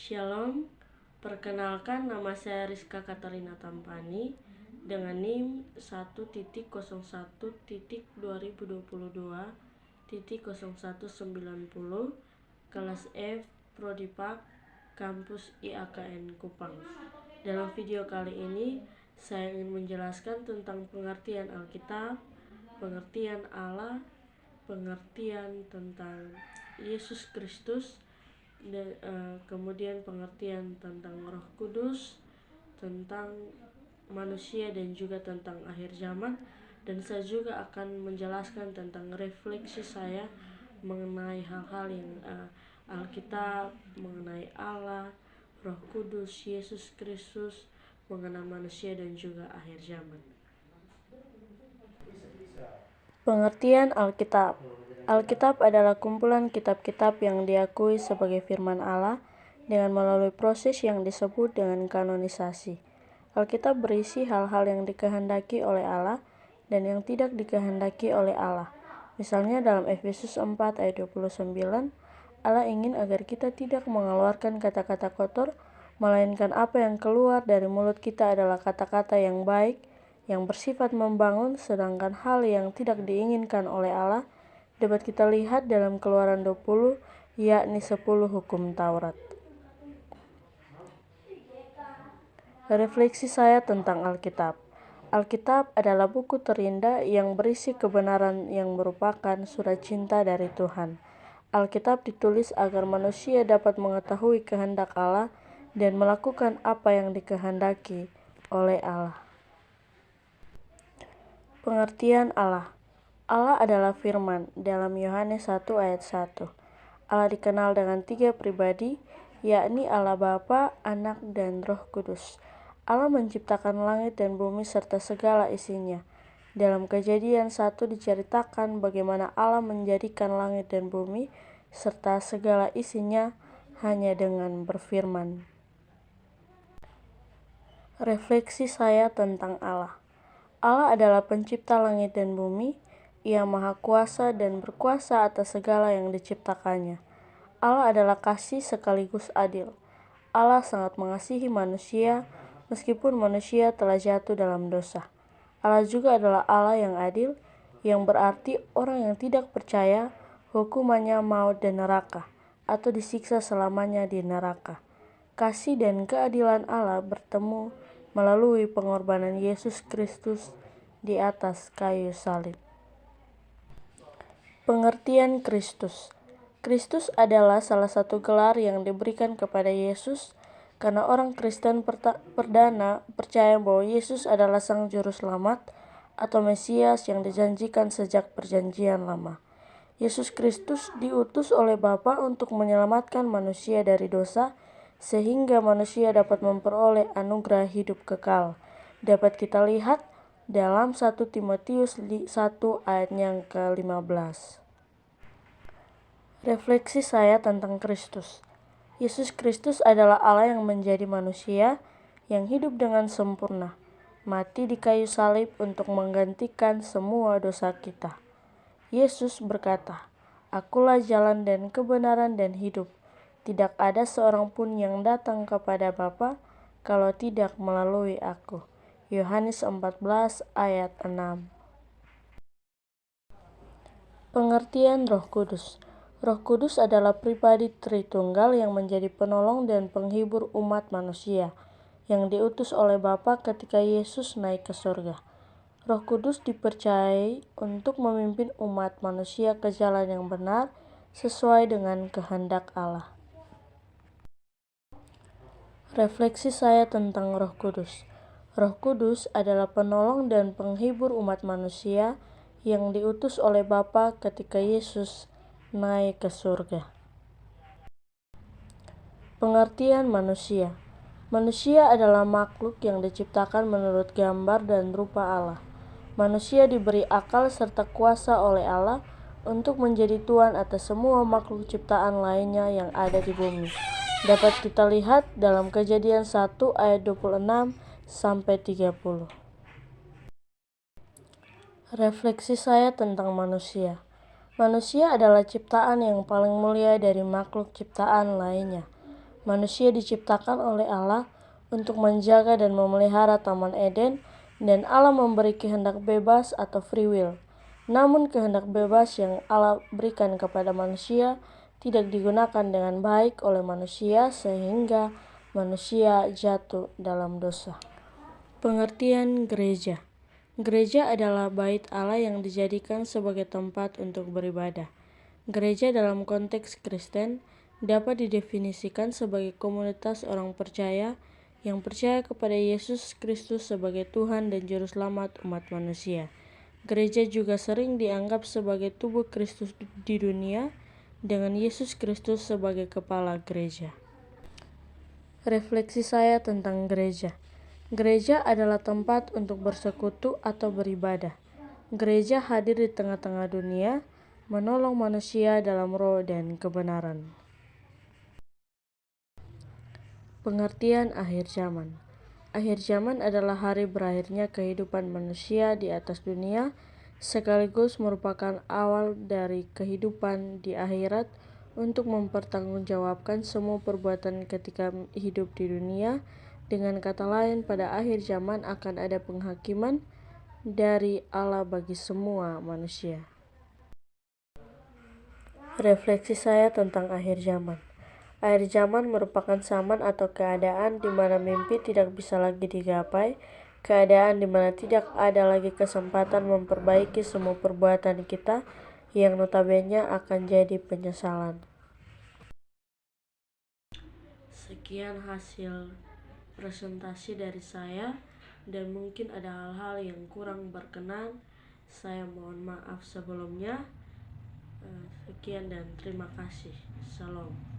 Shalom, perkenalkan nama saya Rizka Katarina Tampani dengan NIM 1.01.2022.0190 kelas F Prodipak Kampus IAKN Kupang. Dalam video kali ini saya ingin menjelaskan tentang pengertian Alkitab, pengertian Allah, pengertian tentang Yesus Kristus, dan kemudian pengertian tentang Roh Kudus, tentang manusia, dan juga tentang akhir zaman. Dan saya juga akan menjelaskan tentang refleksi saya mengenai hal-hal yang Alkitab, mengenai Allah, Roh Kudus, Yesus Kristus, mengenai manusia, dan juga akhir zaman. Pengertian Alkitab. Alkitab adalah kumpulan kitab-kitab yang diakui sebagai firman Allah dengan melalui proses yang disebut dengan kanonisasi. Alkitab berisi hal-hal yang dikehendaki oleh Allah dan yang tidak dikehendaki oleh Allah. Misalnya dalam Efesus 4 ayat 29, Allah ingin agar kita tidak mengeluarkan kata-kata kotor, melainkan apa yang keluar dari mulut kita adalah kata-kata yang baik, yang bersifat membangun, sedangkan hal yang tidak diinginkan oleh Allah dapat kita lihat dalam Keluaran 20, yakni 10 hukum Taurat. Refleksi saya tentang Alkitab. Alkitab adalah buku terindah yang berisi kebenaran yang merupakan surat cinta dari Tuhan. Alkitab ditulis agar manusia dapat mengetahui kehendak Allah dan melakukan apa yang dikehendaki oleh Allah. Pengertian Allah. Allah adalah firman dalam Yohanes 1 ayat 1. Allah dikenal dengan 3 pribadi, yakni Allah Bapa, Anak, dan Roh Kudus. Allah menciptakan langit dan bumi serta segala isinya. Dalam Kejadian 1 diceritakan bagaimana Allah menjadikan langit dan bumi serta segala isinya hanya dengan berfirman. Refleksi saya tentang Allah. Allah adalah pencipta langit dan bumi. Ia maha kuasa dan berkuasa atas segala yang diciptakannya. Allah adalah kasih sekaligus adil. Allah sangat mengasihi manusia meskipun manusia telah jatuh dalam dosa. Allah juga adalah Allah yang adil, yang berarti orang yang tidak percaya hukumannya maut dan neraka, atau disiksa selamanya di neraka. Kasih dan keadilan Allah bertemu melalui pengorbanan Yesus Kristus di atas kayu salib. Pengertian Kristus. Kristus adalah salah satu gelar yang diberikan kepada Yesus karena orang Kristen perdana percaya bahwa Yesus adalah Sang Juru Selamat atau Mesias yang dijanjikan sejak Perjanjian Lama. Yesus Kristus diutus oleh Bapa untuk menyelamatkan manusia dari dosa sehingga manusia dapat memperoleh anugerah hidup kekal. Dapat kita lihat dalam 1 Timotius 1 ayat yang ke-15. Refleksi saya tentang Kristus. Yesus Kristus adalah Allah yang menjadi manusia yang hidup dengan sempurna, mati di kayu salib untuk menggantikan semua dosa kita. Yesus berkata, "Akulah jalan dan kebenaran dan hidup. Tidak ada seorang pun yang datang kepada Bapa kalau tidak melalui aku." Yohanes 14 ayat 6. Pengertian Roh Kudus. Roh Kudus adalah pribadi Tritunggal yang menjadi penolong dan penghibur umat manusia, yang diutus oleh Bapa ketika Yesus naik ke surga. Roh Kudus dipercayai untuk memimpin umat manusia ke jalan yang benar sesuai dengan kehendak Allah. Refleksi saya tentang Roh Kudus. Roh Kudus adalah penolong dan penghibur umat manusia yang diutus oleh Bapa ketika Yesus naik ke surga. Pengertian manusia. Manusia adalah makhluk yang diciptakan menurut gambar dan rupa Allah. Manusia diberi akal serta kuasa oleh Allah untuk menjadi tuan atas semua makhluk ciptaan lainnya yang ada di bumi. Dapat kita lihat dalam Kejadian 1 ayat 26 sampai 30. Refleksi saya tentang manusia. Manusia adalah ciptaan yang paling mulia dari makhluk ciptaan lainnya. Manusia diciptakan oleh Allah untuk menjaga dan memelihara Taman Eden, dan Allah memberi kehendak bebas atau free will. Namun kehendak bebas yang Allah berikan kepada manusia tidak digunakan dengan baik oleh manusia sehingga manusia jatuh dalam dosa. Pengertian gereja. Gereja adalah bait Allah yang dijadikan sebagai tempat untuk beribadah. Gereja dalam konteks Kristen dapat didefinisikan sebagai komunitas orang percaya yang percaya kepada Yesus Kristus sebagai Tuhan dan Juru Selamat umat manusia. Gereja juga sering dianggap sebagai tubuh Kristus di dunia dengan Yesus Kristus sebagai kepala gereja. Refleksi saya tentang gereja. Gereja adalah tempat untuk bersekutu atau beribadah. Gereja hadir di tengah-tengah dunia, menolong manusia dalam roh dan kebenaran. Pengertian akhir zaman. Akhir zaman adalah hari berakhirnya kehidupan manusia di atas dunia, sekaligus merupakan awal dari kehidupan di akhirat untuk mempertanggungjawabkan semua perbuatan ketika hidup di dunia. Dengan kata lain, pada akhir zaman akan ada penghakiman dari Allah bagi semua manusia. Refleksi saya tentang akhir zaman. Akhir zaman merupakan zaman atau keadaan di mana mimpi tidak bisa lagi digapai, keadaan di mana tidak ada lagi kesempatan memperbaiki semua perbuatan kita yang notabene akan jadi penyesalan. Sekian hasil presentasi dari saya, dan mungkin ada hal-hal yang kurang berkenan. Saya mohon maaf sebelumnya. Sekian dan terima kasih. Salam.